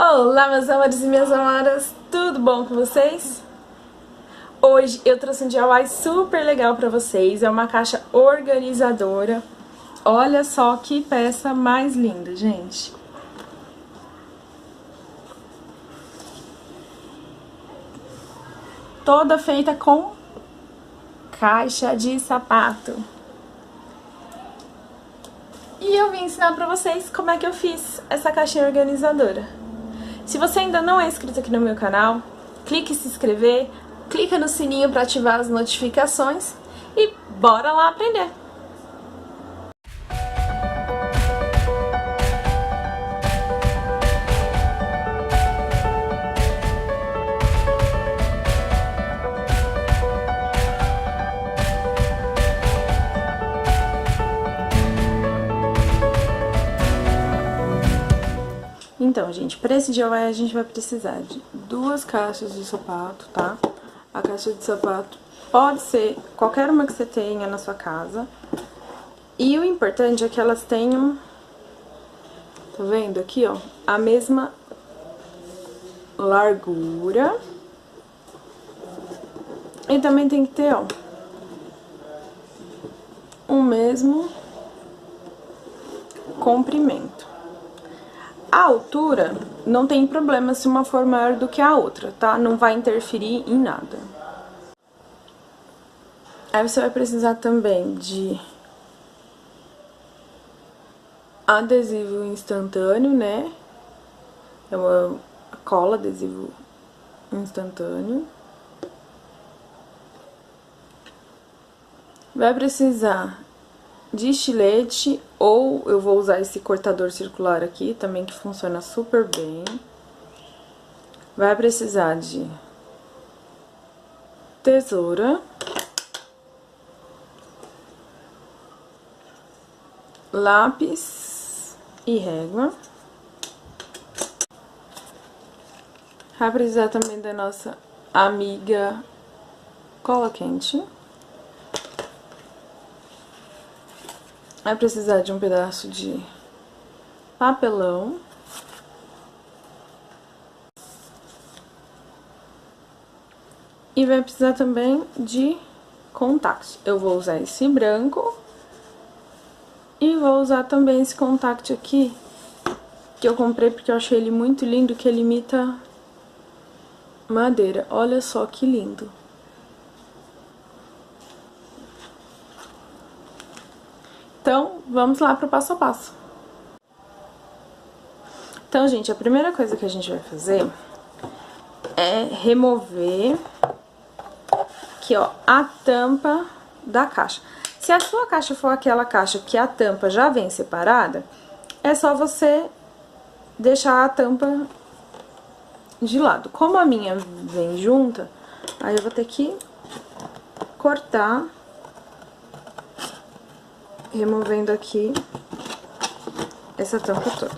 Olá, meus amores e minhas amadas, tudo bom com vocês? Hoje eu trouxe um DIY super legal pra vocês, é uma caixa organizadora. Olha só que peça mais linda, gente. Toda feita com caixa de sapato. E eu vim ensinar pra vocês como é que eu fiz essa caixinha organizadora. Se você ainda não é inscrito aqui no meu canal, clique em se inscrever, clica no sininho para ativar as notificações e bora lá aprender! Então, gente, para esse DIY a gente vai precisar de 2 caixas de sapato, tá? A caixa de sapato pode ser qualquer uma que você tenha na sua casa. E o importante é que elas tenham, tá vendo aqui, ó, a mesma largura. E também tem que ter, ó, o mesmo comprimento. A altura não tem problema se uma for maior do que a outra, tá? Não vai interferir em nada. Aí você vai precisar também de adesivo instantâneo, né? É uma cola adesivo instantâneo. Vai precisar de estilete, ou eu vou usar esse cortador circular aqui, também que funciona super bem. Vai precisar de tesoura, lápis e régua. Vai precisar também da nossa amiga cola quente. Vai precisar de um pedaço de papelão. E vai precisar também de contact. Eu vou usar esse branco. E vou usar também esse contact aqui, que eu comprei porque eu achei ele muito lindo, que ele imita madeira. Olha só que lindo. Então, vamos lá pro passo a passo. Então, gente, a primeira coisa que a gente vai fazer é remover aqui, ó, a tampa da caixa. Se a sua caixa for aquela caixa que a tampa já vem separada, é só você deixar a tampa de lado. Como a minha vem junta, aí eu vou ter que cortar, removendo aqui essa tampa toda.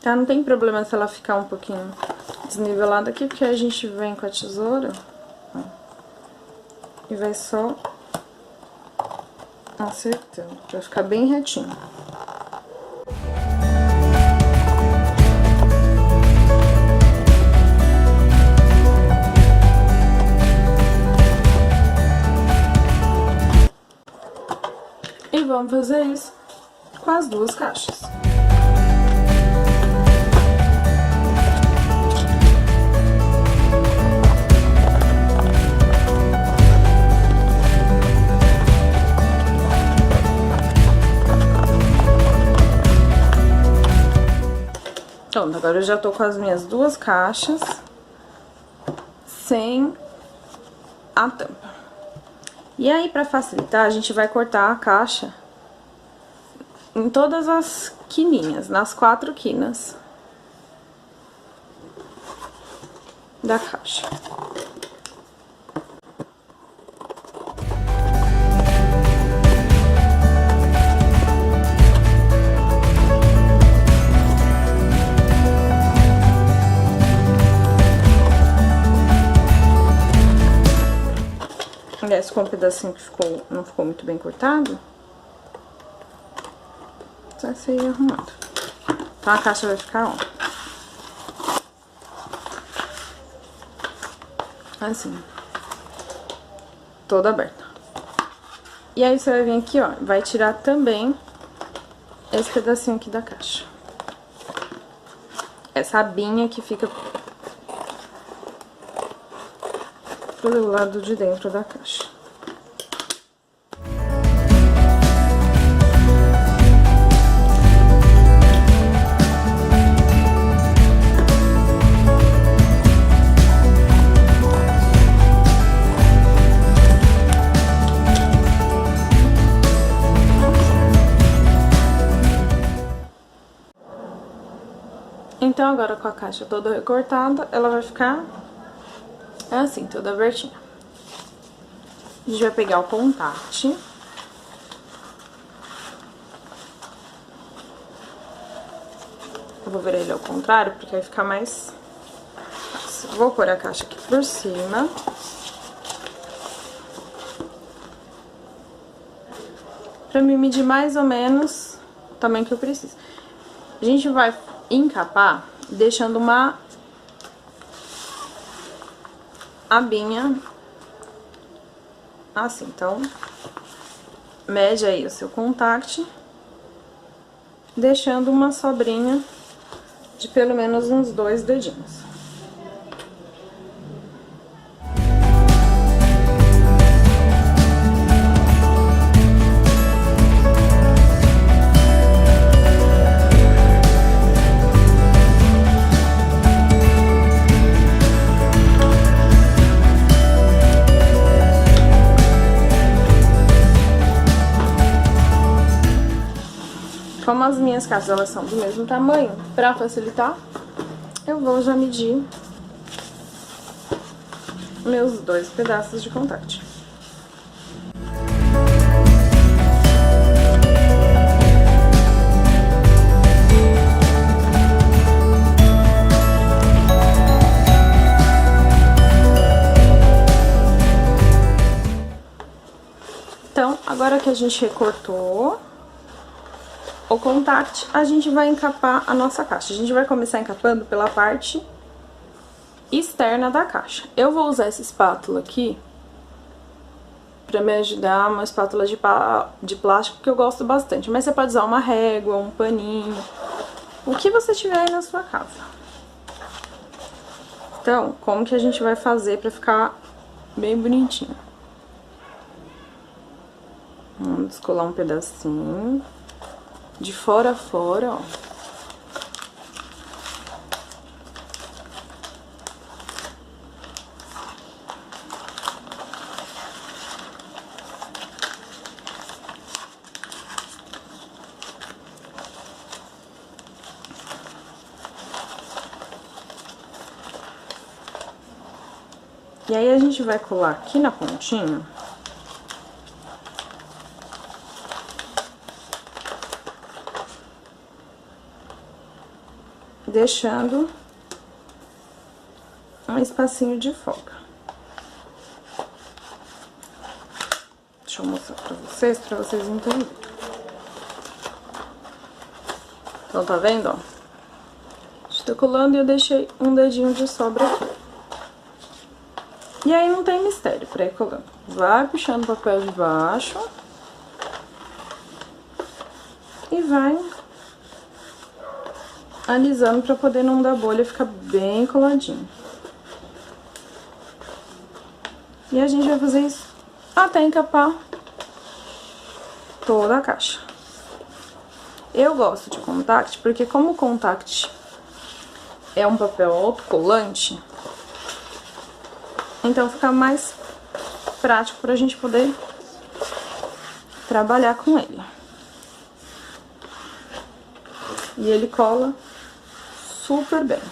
Tá? Não tem problema se ela ficar um pouquinho desnivelada aqui, porque a gente vem com a tesoura, ó, e vai só acertando, pra ficar bem retinho. E vamos fazer isso com as 2 caixas. Pronto, agora eu já tô com as minhas 2 caixas sem a tampa. E aí, pra facilitar, a gente vai cortar a caixa em todas as quininhas, nas 4 quinas da caixa. Esse com um pedacinho que não ficou muito bem cortado. Só esse aí arrumado. Então a caixa vai ficar, ó, assim, toda aberta. E aí você vai vir aqui, ó, vai tirar também esse pedacinho aqui da caixa. Essa abinha que fica pro lado de dentro da caixa. Então, agora com a caixa toda recortada, ela vai ficar assim, toda abertinha. A gente vai pegar o contact. Eu vou virar ele ao contrário, porque vai ficar mais fácil. Vou pôr a caixa aqui por cima. Pra me medir mais ou menos o tamanho que eu preciso. A gente vai encapar deixando uma abinha assim. Então, mede aí o seu contact, deixando uma sobrinha de pelo menos uns 2 dedinhos. Como as minhas caixas elas são do mesmo tamanho, pra facilitar, eu vou já medir meus 2 pedaços de contact. Então, agora que a gente recortou o contact, a gente vai encapar a nossa caixa. A gente vai começar encapando pela parte externa da caixa. Eu vou usar essa espátula aqui pra me ajudar, uma espátula de plástico que eu gosto bastante. Mas você pode usar uma régua, um paninho, o que você tiver aí na sua casa. Então, como que a gente vai fazer pra ficar bem bonitinho? Vamos descolar um pedacinho de fora a fora, ó. E aí a gente vai colar aqui na pontinha. Deixando um espacinho de folga. Deixa eu mostrar pra vocês entenderem. Então, tá vendo, ó? Estou colando e eu deixei um dedinho de sobra aqui. E aí não tem mistério pra ir colando. Vai puxando o papel de baixo. E vai alisando pra poder não dar bolha e ficar bem coladinho. E a gente vai fazer isso até encapar toda a caixa. Eu gosto de contact porque como o contact é um papel autocolante, então fica mais prático pra gente poder trabalhar com ele. E ele cola super bem.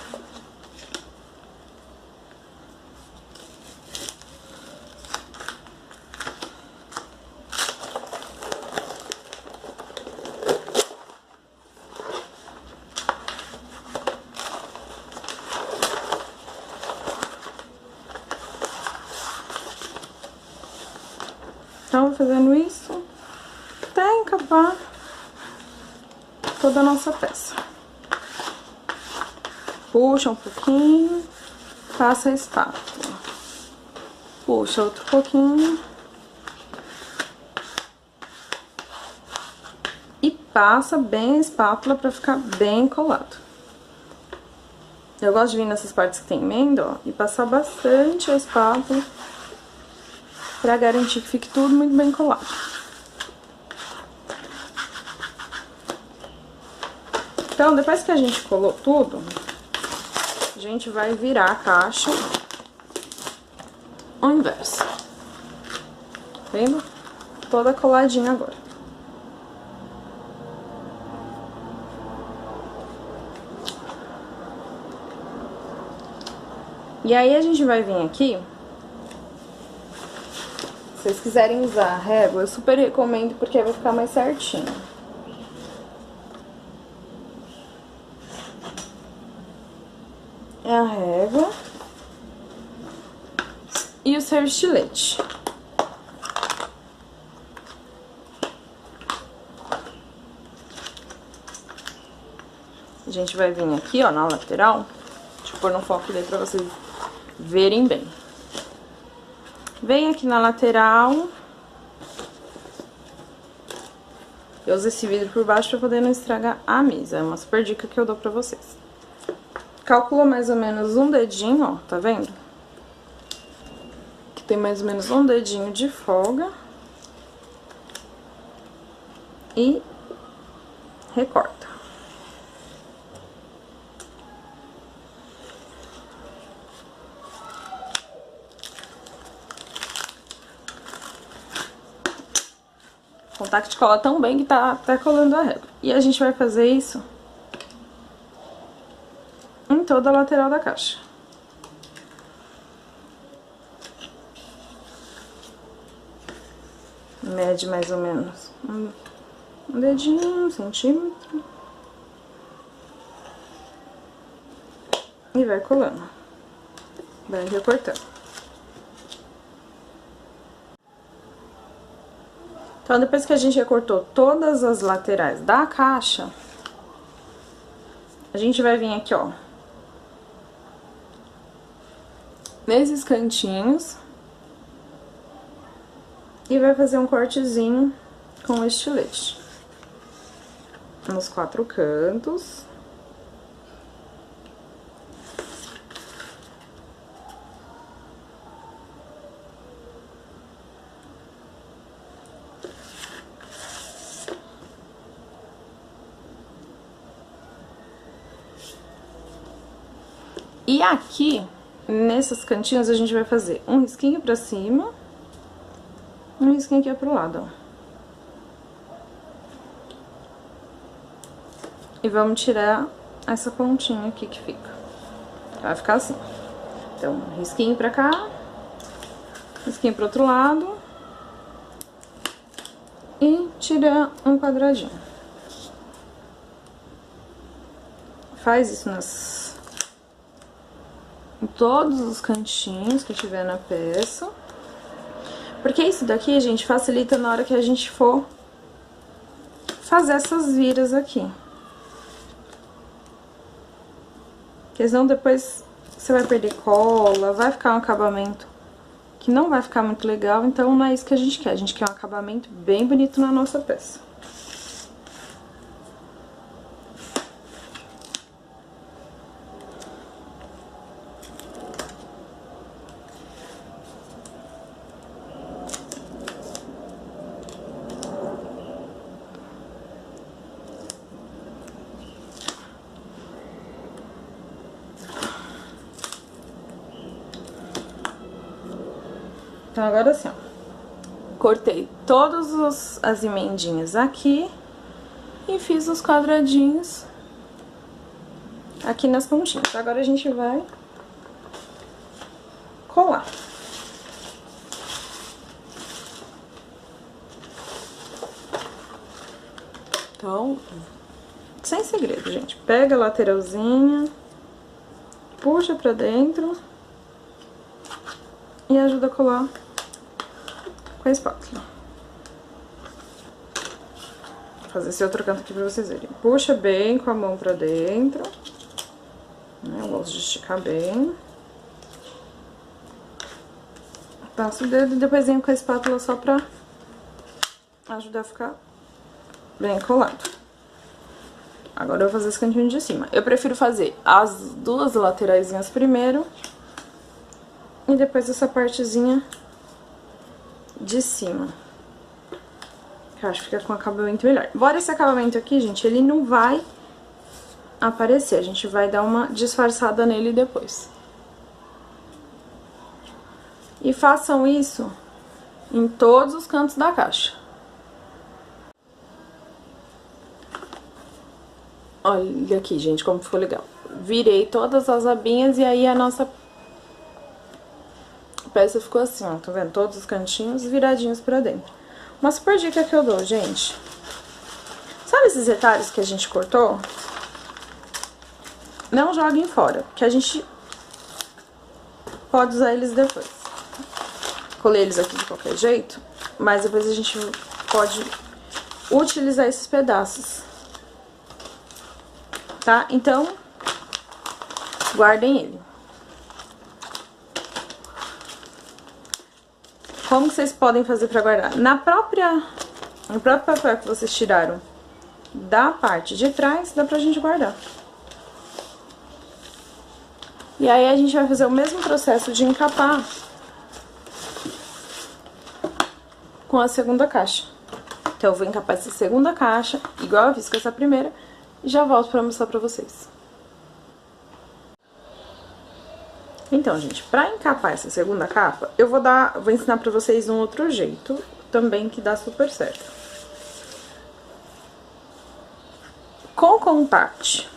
Então, fazendo isso até encapar toda a nossa peça. Puxa um pouquinho, passa a espátula. Puxa outro pouquinho. E passa bem a espátula pra ficar bem colado. Eu gosto de vir nessas partes que tem emenda, ó, e passar bastante a espátula pra garantir que fique tudo muito bem colado. Então, depois que a gente colou tudo, a gente vai virar a caixa ao inverso. Tá vendo? Toda coladinha agora. E aí, a gente vai vir aqui. Se vocês quiserem usar a régua, eu super recomendo, porque vai ficar mais certinho. É a régua e o seu estilete. A gente vai vir aqui, ó, na lateral. Deixa eu pôr no foco daí pra vocês verem bem. Vem aqui na lateral. Eu uso esse vidro por baixo pra poder não estragar a mesa. É uma super dica que eu dou pra vocês. Calcula mais ou menos um dedinho, ó, tá vendo? Que tem mais ou menos um dedinho de folga. E recorta. O contact cola tão bem que tá colando a régua. E a gente vai fazer isso em toda a lateral da caixa. Mede mais ou menos um dedinho, 1 centímetro. E vai colando. Vai recortando. Então, depois que a gente recortou todas as laterais da caixa, a gente vai vir aqui, ó, nesses cantinhos, e vai fazer um cortezinho com o estilete. Nos 4 cantos. E aqui, nesses cantinhos, a gente vai fazer um risquinho pra cima, um risquinho aqui pro lado, ó. E vamos tirar essa pontinha aqui que fica. Vai ficar assim. Então, risquinho pra cá, risquinho pro outro lado. E tira um quadradinho. Faz isso em todos os cantinhos que tiver na peça. Porque isso daqui, gente, facilita na hora que a gente for fazer essas viras aqui. Porque senão depois você vai perder cola, vai ficar um acabamento que não vai ficar muito legal, então não é isso que a gente quer. A gente quer um acabamento bem bonito na nossa peça. Então, agora assim, ó, cortei todas as emendinhas aqui e fiz os quadradinhos aqui nas pontinhas. Agora a gente vai colar. Então, sem segredo, gente. Pega a lateralzinha, puxa pra dentro e ajuda a colar com a espátula. fazer esse outro canto aqui pra vocês verem. Puxa bem com a mão pra dentro. Eu gosto de esticar bem. Passo o dedo e depois venho com a espátula só pra ajudar a ficar bem colado. Agora eu vou fazer esse cantinho de cima. Eu prefiro fazer as duas lateraisinhas primeiro e depois essa partezinha de cima. Que eu acho que fica com acabamento melhor. Embora esse acabamento aqui, gente, ele não vai aparecer. A gente vai dar uma disfarçada nele depois. E façam isso em todos os cantos da caixa. Olha aqui, gente, como ficou legal. Virei todas as abinhas e aí a nossa peça ficou assim, ó, tá vendo? Todos os cantinhos viradinhos pra dentro. Uma super dica que eu dou, gente. Sabe esses retalhos que a gente cortou? Não joguem fora, que a gente pode usar eles depois. Colei eles aqui de qualquer jeito, mas depois a gente pode utilizar esses pedaços. Tá? Então, guardem ele. Como que vocês podem fazer pra guardar? No próprio papel que vocês tiraram da parte de trás, dá pra gente guardar. E aí a gente vai fazer o mesmo processo de encapar com a segunda caixa. Então, eu vou encapar essa segunda caixa, igual eu fiz com essa primeira, e já volto pra mostrar pra vocês. Então, gente, pra encapar essa segunda capa, eu vou ensinar pra vocês um outro jeito também que dá super certo. Com o contact,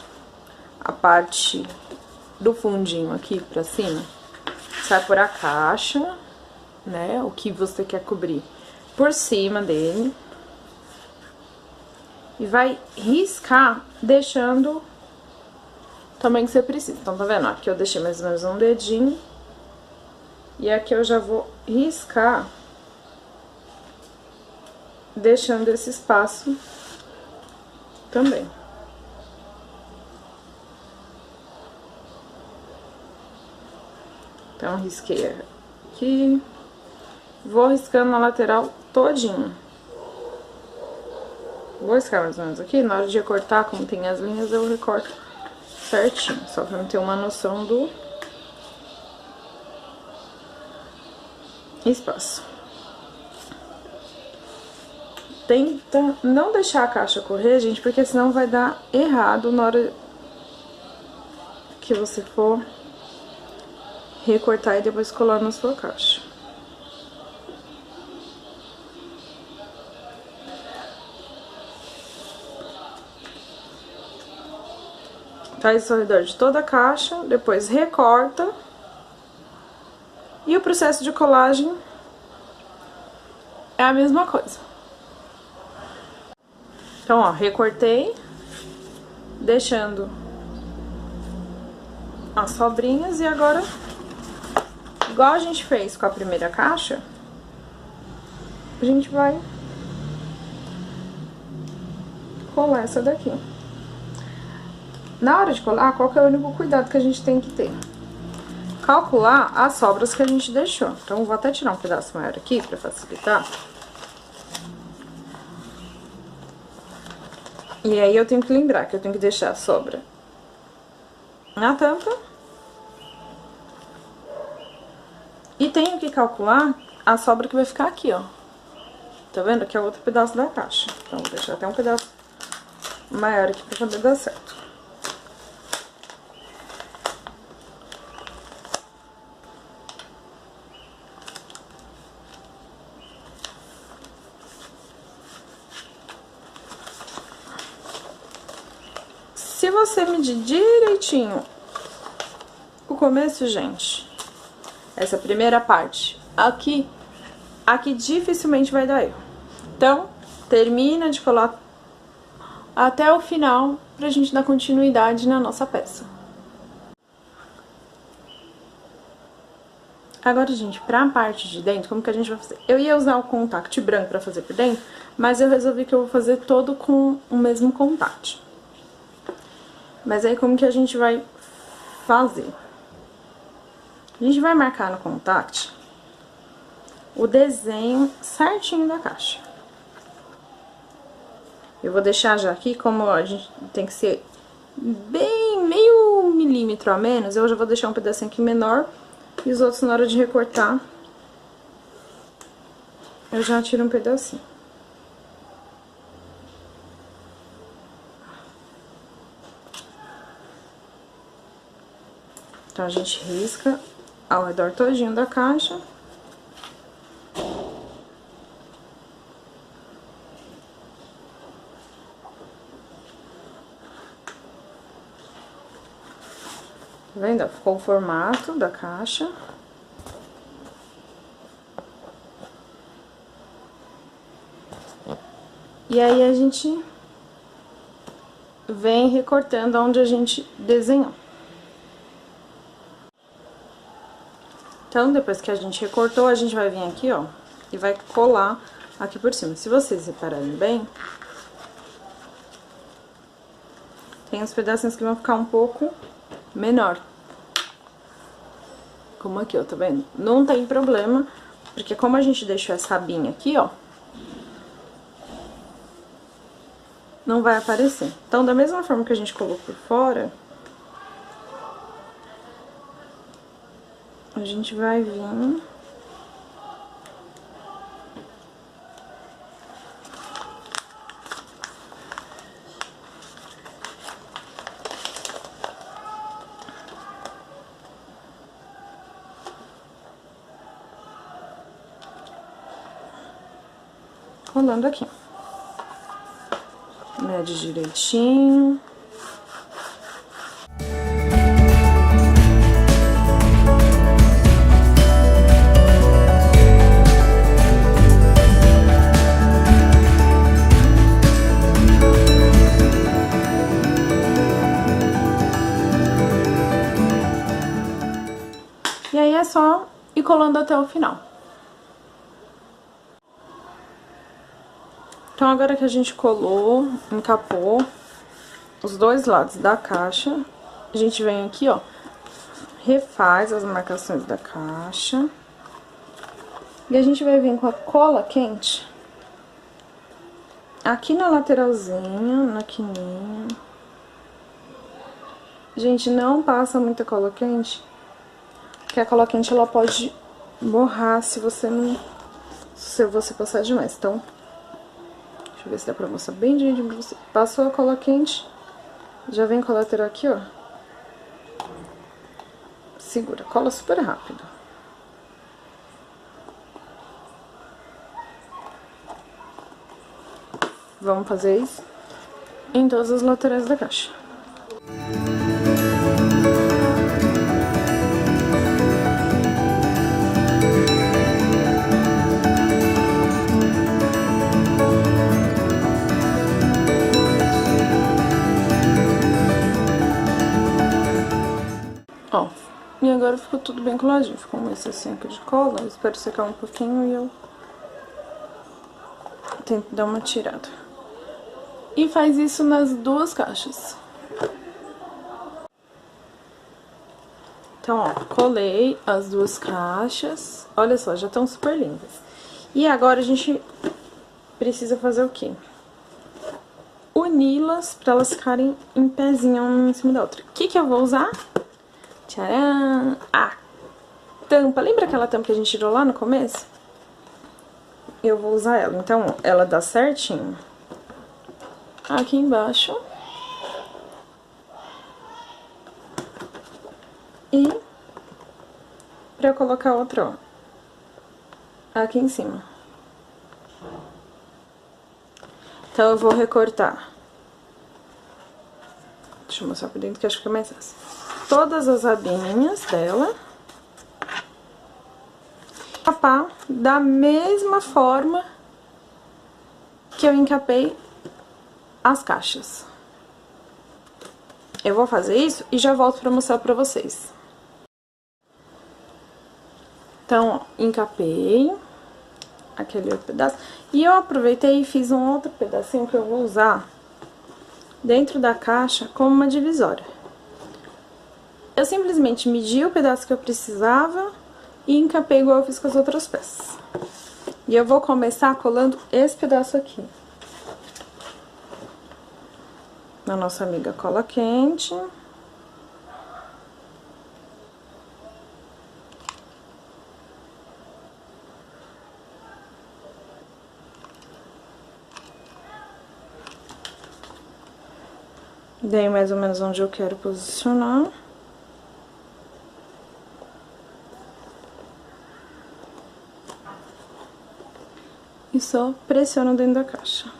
a parte do fundinho aqui pra cima, você vai pôr a caixa, né, o que você quer cobrir por cima dele. E vai riscar, deixando o tamanho que você precisa. Então, tá vendo? Aqui eu deixei mais ou menos um dedinho. E aqui eu já vou riscar, deixando esse espaço também. Então, risquei aqui. Vou riscando na lateral todinha. Vou riscar mais ou menos aqui. Na hora de recortar, como tem as linhas, eu recorto certinho. Só pra ter uma noção do espaço. Tenta não deixar a caixa correr, gente, porque senão vai dar errado na hora que você for recortar e depois colar na sua caixa. Faz isso ao redor de toda a caixa, depois recorta. E o processo de colagem é a mesma coisa. Então, ó, recortei, deixando as sobrinhas e agora, igual a gente fez com a primeira caixa, a gente vai colar essa daqui. Na hora de colar, qual que é o único cuidado que a gente tem que ter? Calcular as sobras que a gente deixou. Então, eu vou até tirar um pedaço maior aqui pra facilitar. E aí, eu tenho que lembrar que eu tenho que deixar a sobra na tampa. E tenho que calcular a sobra que vai ficar aqui, ó. Tá vendo? Aqui é outro pedaço da caixa. Então, vou deixar até um pedaço maior aqui pra poder dar certo. Se você medir direitinho o começo, gente, essa primeira parte aqui dificilmente vai dar erro. Então, termina de colar até o final pra gente dar continuidade na nossa peça. Agora, gente, pra parte de dentro, como que a gente vai fazer? Eu ia usar o contact branco pra fazer por dentro, mas eu resolvi que eu vou fazer todo com o mesmo contact. Mas aí, como que a gente vai fazer? A gente vai marcar no contact o desenho certinho da caixa. Eu vou deixar já aqui, como a gente tem que ser bem meio milímetro a menos, eu já vou deixar um pedacinho aqui menor. E os outros, na hora de recortar, eu já tiro um pedacinho. Então, a gente risca ao redor todinho da caixa. Tá vendo? Ficou o formato da caixa. E aí, a gente vem recortando onde a gente desenhou. Então, depois que a gente recortou, a gente vai vir aqui, ó, e vai colar aqui por cima. Se vocês repararem bem, tem uns pedacinhos que vão ficar um pouco menor. Como aqui, ó, tá vendo? Não tem problema, porque como a gente deixou essa abinha aqui, ó, não vai aparecer. Então, da mesma forma que a gente colocou por fora, a gente vai vir... colando aqui. Mede direitinho. E aí é só ir colando até o final. Então, agora que a gente colou, encapou os dois lados da caixa, a gente vem aqui, ó, refaz as marcações da caixa. E a gente vai vir com a cola quente aqui na lateralzinha, na quininha. Gente, não passa muita cola quente, porque a cola quente ela pode borrar se você não... se você passar demais, então... Deixa eu ver se dá pra mostrar bem direitinho pra você. Passou a cola quente, já vem com a lateral aqui, ó. Segura, cola super rápido. Vamos fazer isso em todas as laterais da caixa. Ó, e agora ficou tudo bem coladinho. Ficou um excesso aqui de cola. Eu espero secar um pouquinho e eu tento dar uma tirada. E faz isso nas duas caixas. Então, ó, colei as duas caixas. Olha só, já estão super lindas. E agora a gente precisa fazer o quê? Uni-las pra elas ficarem em pezinho uma em cima da outra. O que que eu vou usar? Tcharam! A tampa. Lembra aquela tampa que a gente tirou lá no começo? Eu vou usar ela. Então, ela dá certinho aqui embaixo. E pra eu colocar outra, ó, aqui em cima. Então, eu vou recortar. Deixa eu mostrar por dentro que acho que fica mais fácil. Todas as abinhas dela. Encapar da mesma forma que eu encapei as caixas. Eu vou fazer isso e já volto pra mostrar pra vocês. Então, encapei aquele outro pedaço. E eu aproveitei e fiz um outro pedacinho que eu vou usar dentro da caixa como uma divisória. Eu simplesmente medi o pedaço que eu precisava e encapei igual eu fiz com as outras peças. E eu vou começar colando esse pedaço aqui. Na nossa amiga cola quente. Dei mais ou menos onde eu quero posicionar. E só pressiono dentro da caixa.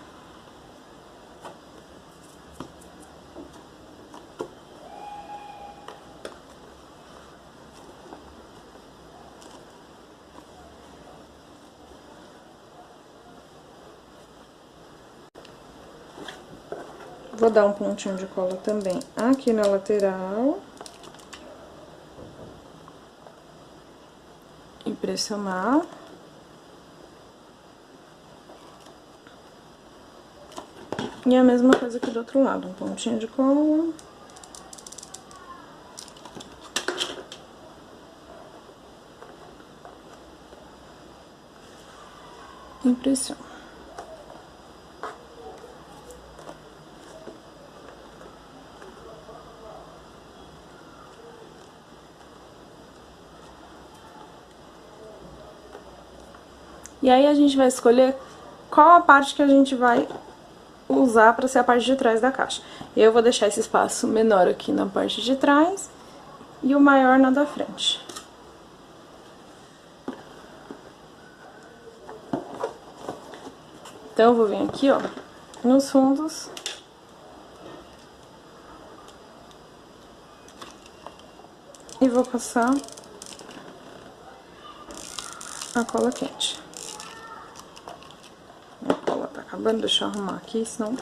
Vou dar um pontinho de cola também aqui na lateral. E pressionar. E a mesma coisa aqui do outro lado, um pontinho de cola. E pressiono. E aí, a gente vai escolher qual a parte que a gente vai usar pra ser a parte de trás da caixa. Eu vou deixar esse espaço menor aqui na parte de trás e o maior na da frente. Então, eu vou vir aqui, ó, nos fundos. E vou passar a cola quente. A cola tá acabando, deixa eu arrumar aqui, senão...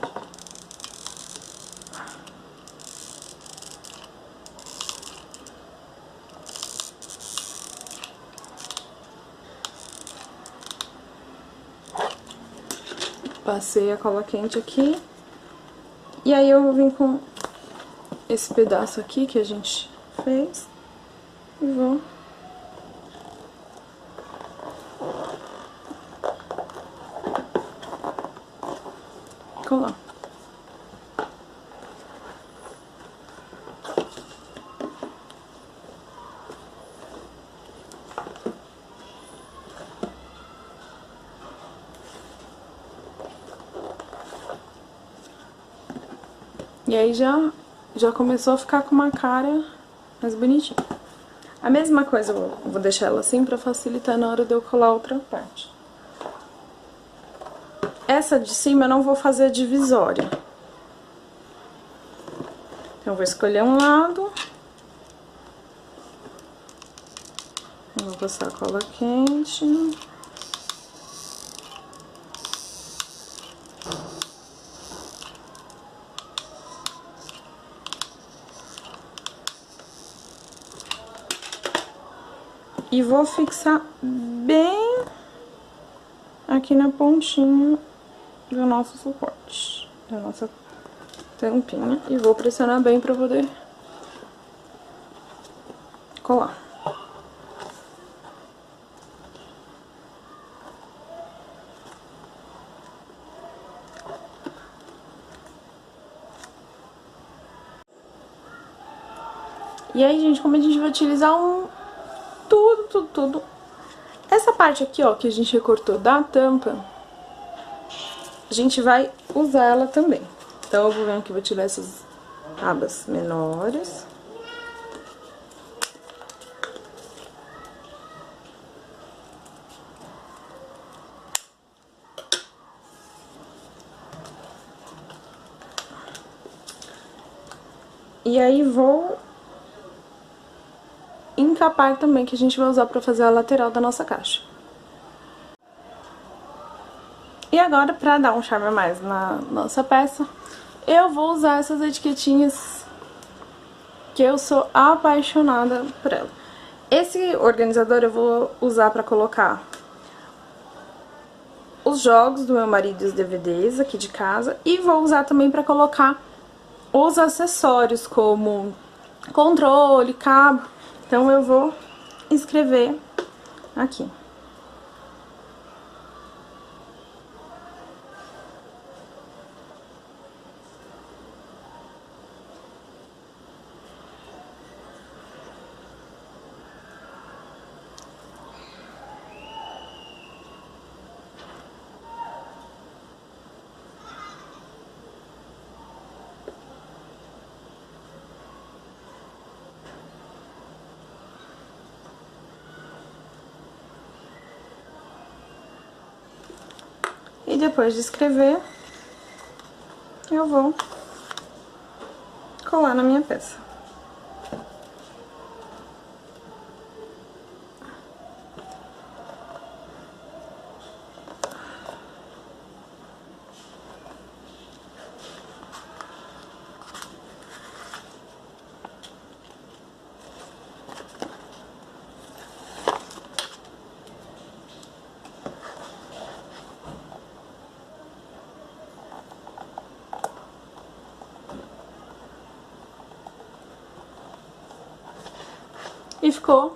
Passei a cola quente aqui. E aí, eu vou vir com esse pedaço aqui que a gente fez. E vou... colar. E aí, já começou a ficar com uma cara mais bonitinha. A mesma coisa, eu vou deixar ela assim pra facilitar na hora de eu colar a outra parte. Essa de cima eu não vou fazer a divisória. Então, eu vou escolher um lado. Eu vou passar a cola quente. E vou fixar bem aqui na pontinha do nosso suporte, da nossa tampinha. E vou pressionar bem pra poder colar. E aí, gente, como a gente vai utilizar tudo. Essa parte aqui, ó, que a gente recortou da tampa, a gente vai usar ela também. Então, eu vou vir aqui, vou tirar essas abas menores. E aí, vou encapar também, que a gente vai usar pra fazer a lateral da nossa caixa. E agora, pra dar um charme a mais na nossa peça, eu vou usar essas etiquetinhas que eu sou apaixonada por ela. Esse organizador eu vou usar pra colocar os jogos do meu marido e os DVDs aqui de casa. E vou usar também pra colocar os acessórios, como controle, cabo. Então eu vou escrever aqui. E depois de escrever, eu vou colar na minha peça. E ficou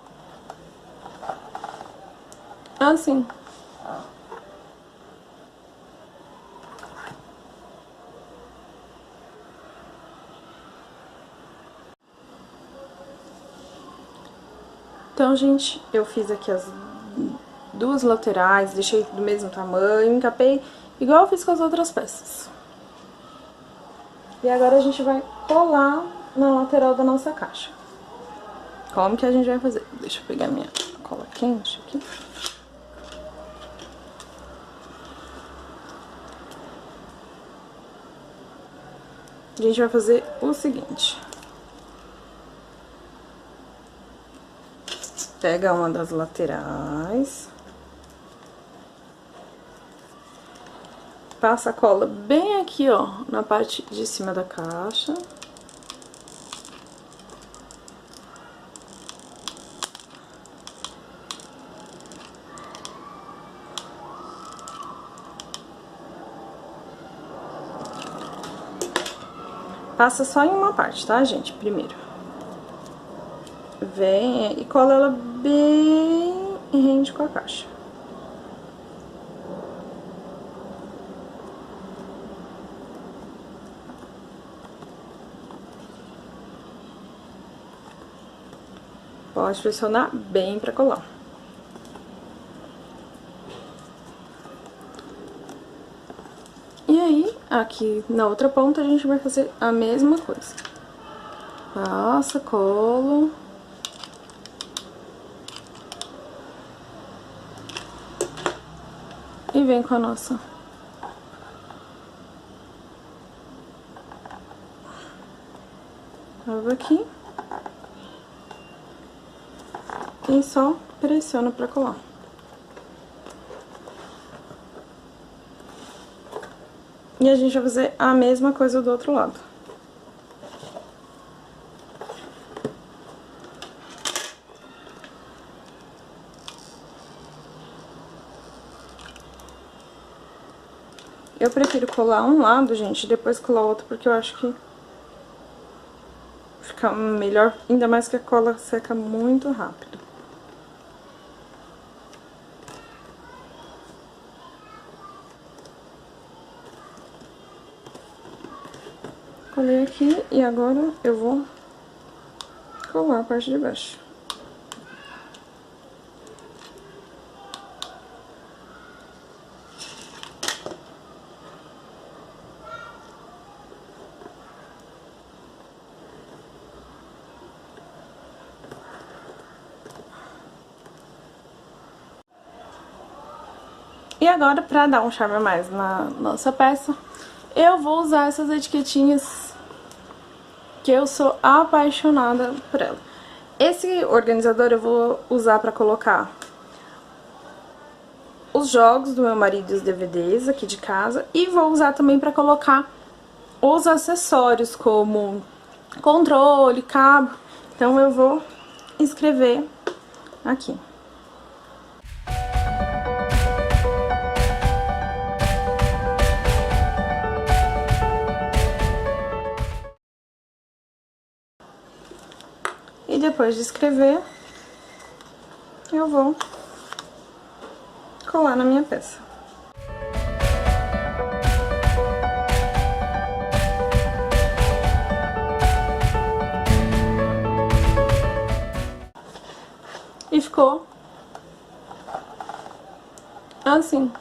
assim. Então, gente, eu fiz aqui as duas laterais, deixei do mesmo tamanho, encapei igual eu fiz com as outras peças. E agora a gente vai colar na lateral da nossa caixa. Como que a gente vai fazer? Deixa eu pegar minha cola quente aqui. A gente vai fazer o seguinte. Pega uma das laterais. Passa a cola bem aqui, ó, na parte de cima da caixa. Passa só em uma parte, tá, gente? Primeiro. Vem e cola ela bem rente com a caixa. Pode pressionar bem pra colar. E aí, aqui na outra ponta, a gente vai fazer a mesma coisa. Passa, cola. E vem com a nossa aba aqui. E só pressiona pra colar. E a gente vai fazer a mesma coisa do outro lado. Eu prefiro colar um lado, gente, e depois colar o outro, porque eu acho que fica melhor, ainda mais que a cola seca muito rápido. Colei aqui e agora eu vou colar a parte de baixo. E agora, pra dar um charme a mais na nossa peça, eu vou usar essas etiquetinhas que eu sou apaixonada por ela. Esse organizador eu vou usar pra colocar os jogos do meu marido e os DVDs aqui de casa. E vou usar também pra colocar os acessórios, como controle, cabo. Então eu vou escrever aqui. E depois de escrever, eu vou colar na minha peça. E ficou assim.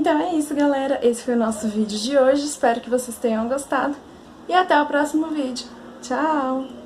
Então é isso, galera. Esse foi o nosso vídeo de hoje. Espero que vocês tenham gostado. E até o próximo vídeo. Tchau!